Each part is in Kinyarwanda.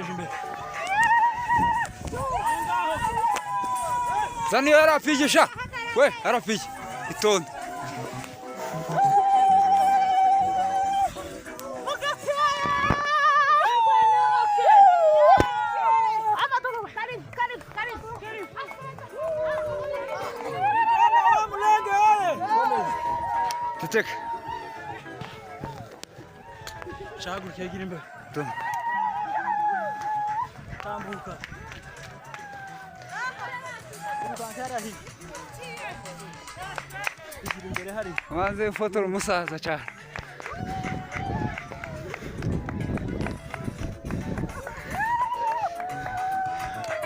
Jumbe. Zani arapije sha. We, arapije. Itonde. Tek. Şagur girin be. Dur. Tambuka. Maze fotoğrafı musaza çağır.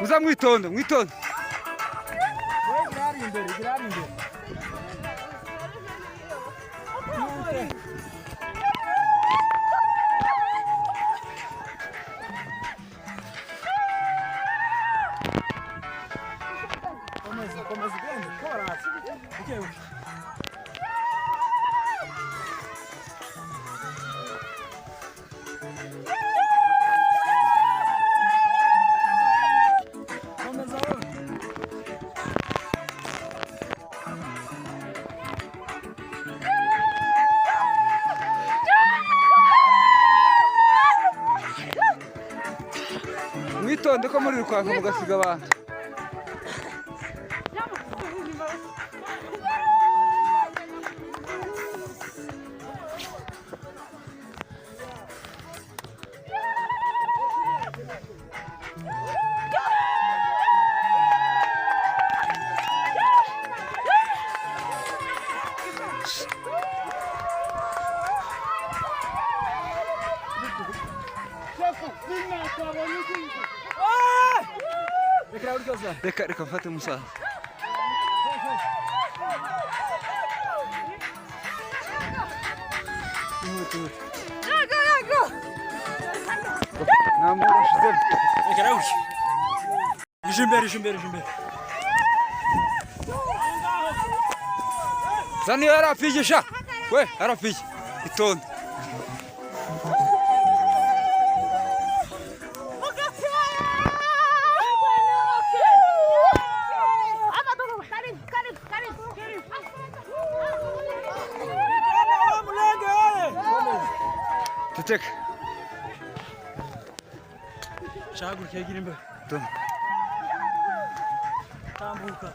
Musa mwitondo. Girar imbere. Komeza bene, korasi. Bikewe. Mwitonde ko muri rukwanka mugasiga abantu. Reka mfate musaza. Yago. Namuru shize. Reka ushi. Jumbe. Zani arapije sha. We, arapije. Itonde. Tek. Şagur girin be. Dur. Tambuka.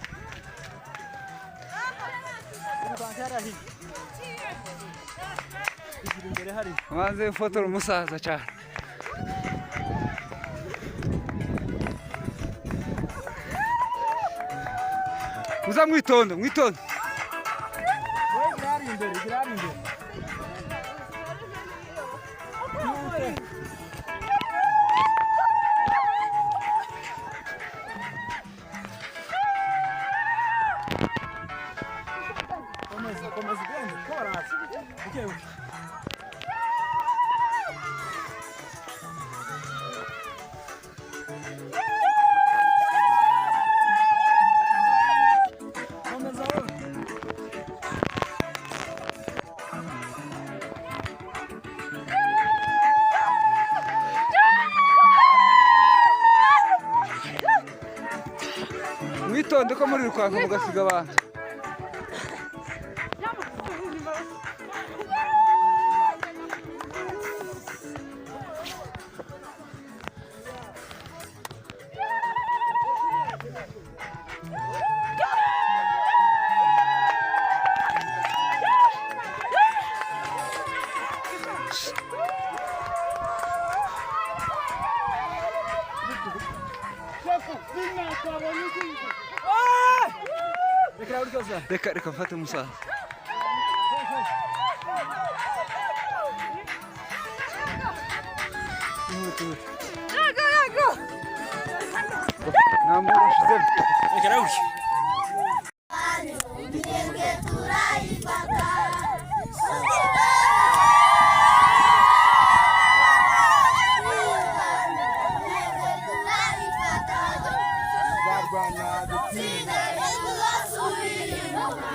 Maze fotoğrafı musaza çağır. Musa mwitondo. Girar imbere. Komeza bene, korasi. Bikewe. Mwitonde ko muri rukwanka mugasiga abantu. Reka mfate musaza. Yago. Namuru shize. Reka ushi. kurwanya dutsinda tsinda rero tuzasubira inyuma